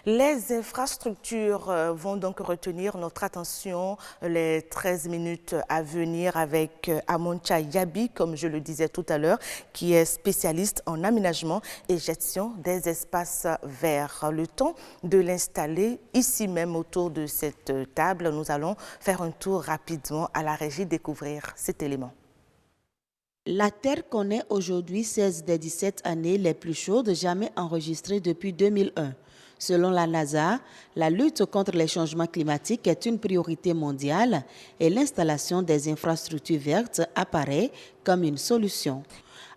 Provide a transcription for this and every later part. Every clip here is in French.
Les infrastructures vont donc retenir notre attention les 13 minutes à venir avec Amoncha Yabi, comme je le disais tout à l'heure, qui est spécialiste en aménagement et gestion des espaces verts. Le temps de l'installer ici même autour de cette table, nous allons faire un tour rapidement à la régie, découvrir cet élément. La Terre connaît aujourd'hui 16 des 17 années les plus chaudes jamais enregistrées depuis 2001. Selon la NASA, la lutte contre les changements climatiques est une priorité mondiale et l'installation des infrastructures vertes apparaît comme une solution.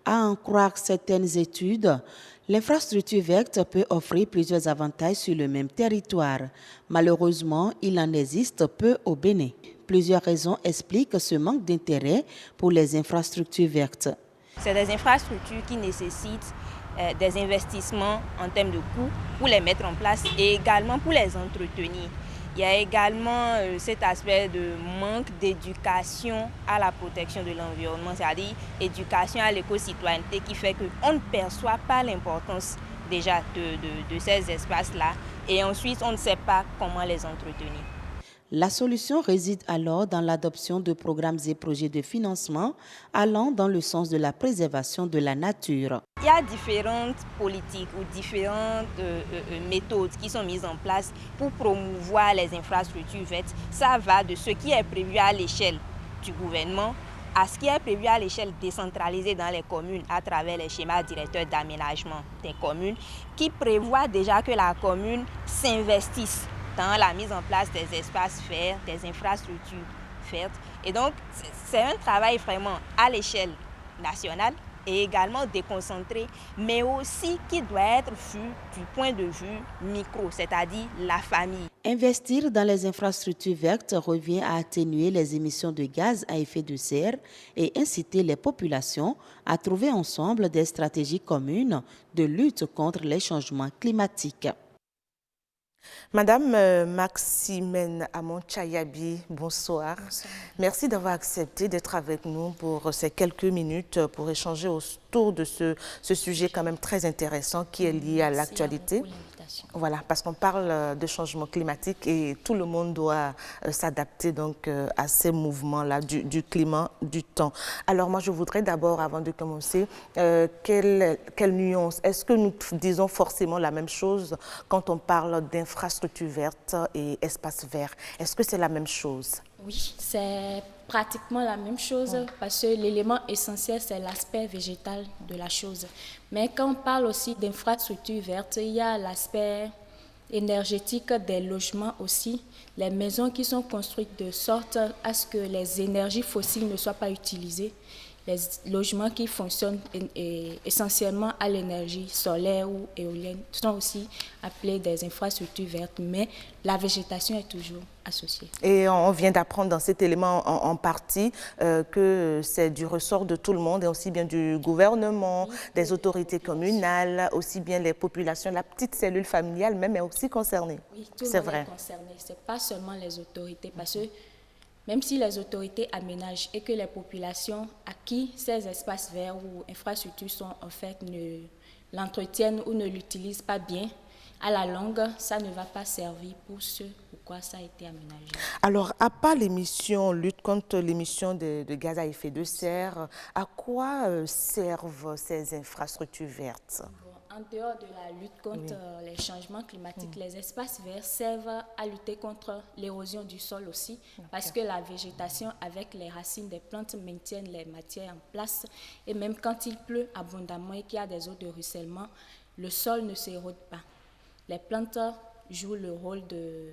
À en croire certaines études, l'infrastructure verte peut offrir plusieurs avantages sur le même territoire. Malheureusement, il en existe peu au Bénin. Plusieurs raisons expliquent ce manque d'intérêt pour les infrastructures vertes. C'est des infrastructures qui nécessitent des investissements en termes de coûts pour les mettre en place et également pour les entretenir. Il y a également cet aspect de manque d'éducation à la protection de l'environnement, c'est-à-dire éducation à l'éco-citoyenneté qui fait qu'on ne perçoit pas l'importance déjà de ces espaces-là et ensuite on ne sait pas comment les entretenir. La solution réside alors dans l'adoption de programmes et projets de financement allant dans le sens de la préservation de la nature. Il y a différentes politiques ou différentes méthodes qui sont mises en place pour promouvoir les infrastructures vertes. Ça va de ce qui est prévu à l'échelle du gouvernement à ce qui est prévu à l'échelle décentralisée dans les communes à travers les schémas directeurs d'aménagement des communes qui prévoient déjà que la commune s'investisse dans la mise en place des espaces verts, des infrastructures vertes. Et donc, c'est un travail vraiment à l'échelle nationale et également déconcentré, mais aussi qui doit être vu du point de vue micro, c'est-à-dire la famille. Investir dans les infrastructures vertes revient à atténuer les émissions de gaz à effet de serre et inciter les populations à trouver ensemble des stratégies communes de lutte contre les changements climatiques. Madame Maximène Amoncha Yabi, bonsoir. Bonsoir. Merci d'avoir accepté d'être avec nous pour ces quelques minutes pour échanger autour de ce sujet quand même très intéressant qui est lié à l'actualité. Voilà, parce qu'on parle de changement climatique et tout le monde doit s'adapter donc à ces mouvements-là du climat, du temps. Alors moi, je voudrais d'abord, avant de commencer, quelle nuance? Est-ce que nous disons forcément la même chose quand on parle d'infrastructures vertes et espaces verts? Est-ce que c'est la même chose? Oui, c'est pratiquement la même chose parce que l'élément essentiel, c'est l'aspect végétal de la chose. Mais quand on parle aussi d'infrastructures vertes, il y a l'aspect énergétique des logements aussi, les maisons qui sont construites de sorte à ce que les énergies fossiles ne soient pas utilisées. Les logements qui fonctionnent essentiellement à l'énergie solaire ou éolienne sont aussi appelés des infrastructures vertes, mais la végétation est toujours associée. Et on vient d'apprendre dans cet élément en partie que c'est du ressort de tout le monde, et aussi bien du gouvernement, des autorités communales, aussi bien les populations, la petite cellule familiale même est aussi concernée. Oui, tout le monde est concerné, ce n'est pas seulement les autorités, parce que même si les autorités aménagent et que les populations à qui ces espaces verts ou infrastructures sont en fait ne l'entretiennent ou ne l'utilisent pas bien, à la longue, ça ne va pas servir pour ce pourquoi ça a été aménagé. Alors, à part l'émission, lutte contre l'émission de gaz à effet de serre, à quoi servent ces infrastructures vertes? En dehors de la lutte contre les changements climatiques, les espaces verts servent à lutter contre l'érosion du sol aussi, parce que la végétation avec les racines des plantes maintiennent les matières en place. Et même quand il pleut abondamment et qu'il y a des eaux de ruissellement, le sol ne s'érode pas. Les plantes jouent le rôle de...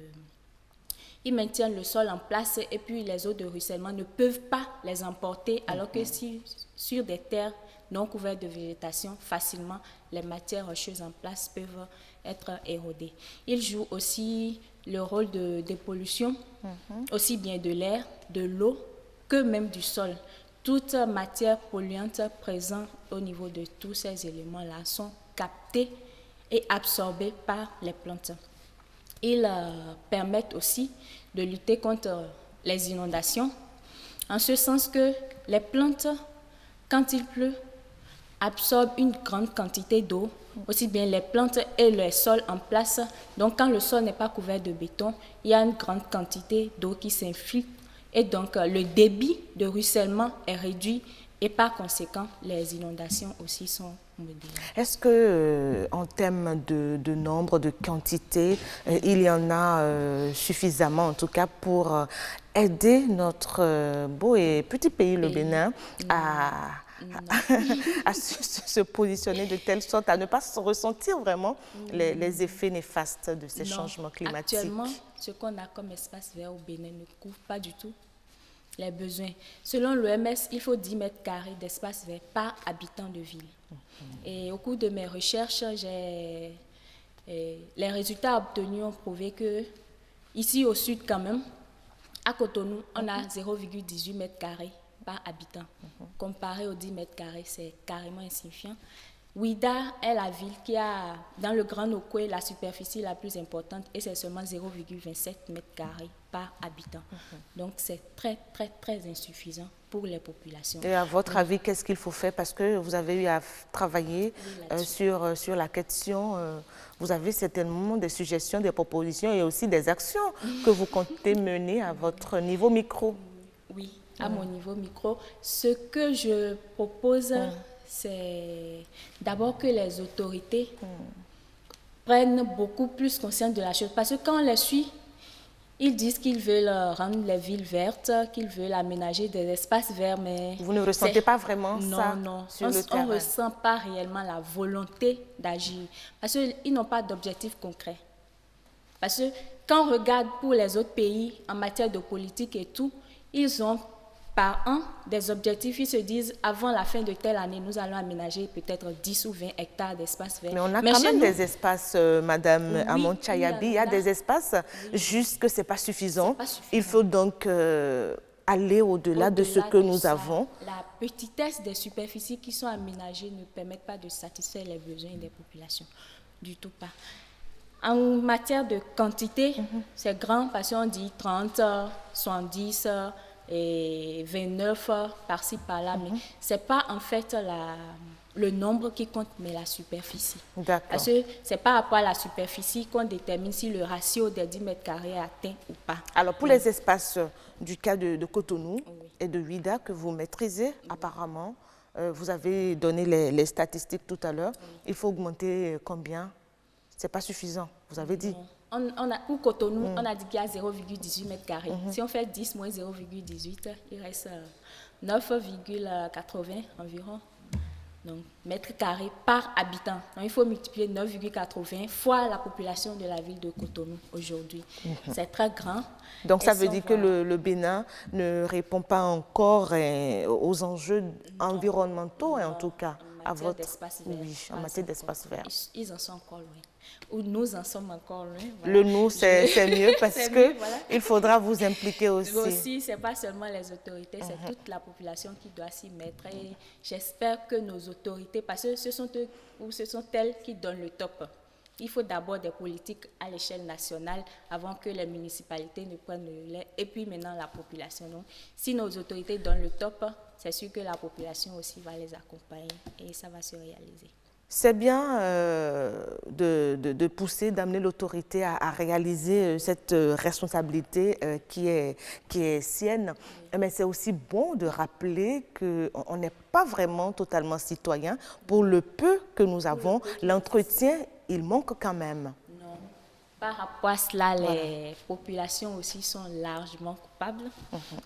Ils maintiennent le sol en place et puis les eaux de ruissellement ne peuvent pas les emporter, alors que si sur des terres non couvertes de végétation, facilement, les matières rocheuses en place peuvent être érodées. Ils jouent aussi le rôle de dépollution, aussi bien de l'air, de l'eau, que même du sol. Toutes matières polluantes présentes au niveau de tous ces éléments-là sont captées et absorbées par les plantes. Ils permettent aussi de lutter contre les inondations, en ce sens que les plantes, quand il pleut, absorbe une grande quantité d'eau, aussi bien les plantes et les sols en place. Donc quand le sol n'est pas couvert de béton, il y a une grande quantité d'eau qui s'infiltre et donc le débit de ruissellement est réduit et par conséquent les inondations aussi sont modérées. Est-ce que en termes de nombre, de quantité, il y en a suffisamment en tout cas pour aider notre beau et petit pays, le Bénin, à se positionner de telle sorte à ne pas ressentir vraiment les effets néfastes de ces changements climatiques? Actuellement, ce qu'on a comme espace vert au Bénin ne couvre pas du tout les besoins. Selon l'OMS, il faut 10 mètres carrés d'espace vert par habitant de ville. Et au cours de mes recherches, les résultats obtenus ont prouvé que ici au sud quand même, à Cotonou, on a 0,18 mètres carrés par habitant. Comparé aux 10 mètres carrés, c'est carrément insignifiant. Ouida est la ville qui a, dans le Grand Nokoué, la superficie la plus importante et c'est seulement 0,27 mètres carrés par habitant. Donc c'est très, très, très insuffisant pour les populations. Et à votre avis, qu'est-ce qu'il faut faire? Parce que vous avez eu à travailler sur la question. Vous avez certainement des suggestions, des propositions et aussi des actions que vous comptez mener à votre niveau micro. Oui, à mon niveau micro. Ce que je propose, c'est d'abord que les autorités prennent beaucoup plus conscience de la chose. Parce que quand on les suit, ils disent qu'ils veulent rendre les villes vertes, qu'ils veulent aménager des espaces verts, mais... Vous ne ressentez pas vraiment ça sur le terrain? On ne ressent pas réellement la volonté d'agir. Parce qu'ils n'ont pas d'objectif concret. Parce que quand on regarde pour les autres pays en matière de politique et tout, ils ont par an des objectifs. Ils se disent, avant la fin de telle année, nous allons aménager peut-être 10 ou 20 hectares d'espace vert. Mais on a quand même des espaces, Madame Amon Chayabi, il y a des espaces, juste que ce n'est pas suffisant. Il faut donc aller au-delà de ce que nous avons. La petitesse des superficies qui sont aménagées ne permettent pas de satisfaire les besoins des populations. Du tout pas. En matière de quantité, c'est grand parce qu'on dit 30, 70 et 29 par-ci par-là, mais ce n'est pas en fait le nombre qui compte, mais la superficie. Parce que c'est par rapport à la superficie qu'on détermine si le ratio des 10 mètres carrés est atteint ou pas. Alors pour les espaces du cas de Cotonou et de Ouida que vous maîtrisez apparemment, vous avez donné les statistiques tout à l'heure, il faut augmenter combien? Ce n'est pas suffisant, vous avez dit. Pour Cotonou, on a dit qu'il y a 0,18 mètres carrés. Si on fait 10 moins 0,18, il reste 9,80 environ. Donc, mètres carrés par habitant. Donc, il faut multiplier 9,80 fois la population de la ville de Cotonou aujourd'hui. C'est très grand. Donc, ça veut dire que le Bénin ne répond pas encore aux enjeux environnementaux, en tout cas, en matière d'espace vert. Ils en sont encore loin. Ou nous en sommes encore loin. Voilà. Le nous, c'est mieux parce qu'il faudra vous impliquer aussi. Aussi, ce n'est pas seulement les autorités, c'est toute la population qui doit s'y mettre. Et j'espère que nos autorités, parce que ce sont eux ou ce sont elles qui donnent le top. Il faut d'abord des politiques à l'échelle nationale avant que les municipalités ne prennent le relais et puis maintenant la population. Donc, si nos autorités donnent le top, c'est sûr que la population aussi va les accompagner et ça va se réaliser. C'est bien de pousser, d'amener l'autorité à réaliser cette responsabilité qui est sienne, mais c'est aussi bon de rappeler qu'on n'est pas vraiment totalement citoyen. Pour le peu que nous avons, l'entretien, il manque quand même. Non. Par rapport à cela, les populations aussi sont largement coupables,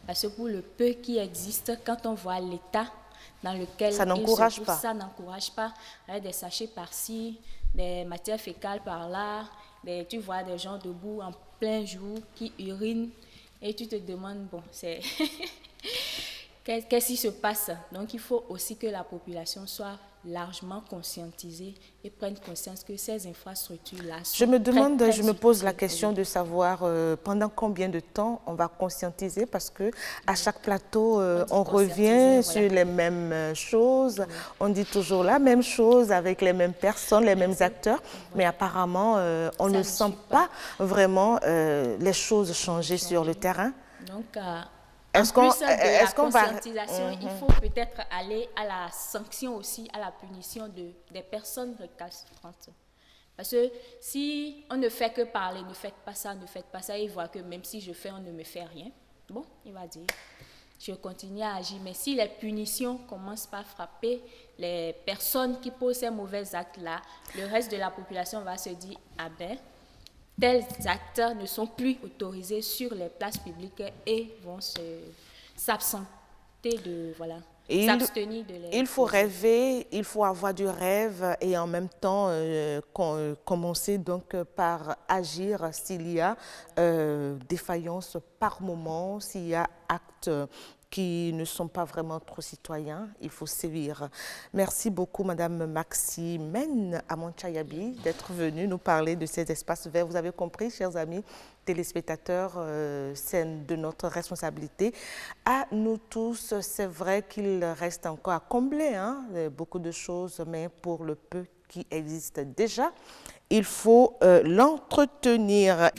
parce que pour le peu qui existe, quand on voit l'État dans lequel ça n'encourage pas. Ça n'encourage pas. Avec des sachets par-ci, des matières fécales par-là, tu vois des gens debout en plein jour qui urinent et tu te demandes, bon, c'est qu'est-ce qui se passe? Donc il faut aussi que la population soit largement conscientisée et prenne conscience que ces infrastructures-là sont Je me pose la question de savoir pendant combien de temps on va conscientiser, parce que à chaque plateau, on revient sur les mêmes choses, on dit toujours la même chose avec les mêmes personnes, les mêmes acteurs, mais apparemment, on ne sent pas vraiment les choses changer sur le terrain. Donc, Est-ce plus de la va... conscientisation, il faut peut-être aller à la sanction aussi, à la punition des personnes récalcitrantes. Parce que si on ne fait que parler, ne faites pas ça, il voit que même si je fais, on ne me fait rien. Bon, il va dire, je continue à agir. Mais si les punitions commencent par frapper les personnes qui posent ces mauvais actes-là, le reste de la population va se dire, ah ben, tels acteurs ne sont plus autorisés sur les places publiques et vont s'absenter de, voilà. S'abstenir de les... Il faut rêver, il faut avoir du rêve et en même temps commencer donc par agir s'il y a défaillance par moment, s'il y a actes qui ne sont pas vraiment trop citoyens, il faut sévir. Merci beaucoup Madame Maximène Amonchayabi d'être venue nous parler de ces espaces verts. Vous avez compris, chers amis téléspectateurs, c'est de notre responsabilité. À nous tous, c'est vrai qu'il reste encore à combler beaucoup de choses, mais pour le peu qui existe déjà, il faut l'entretenir.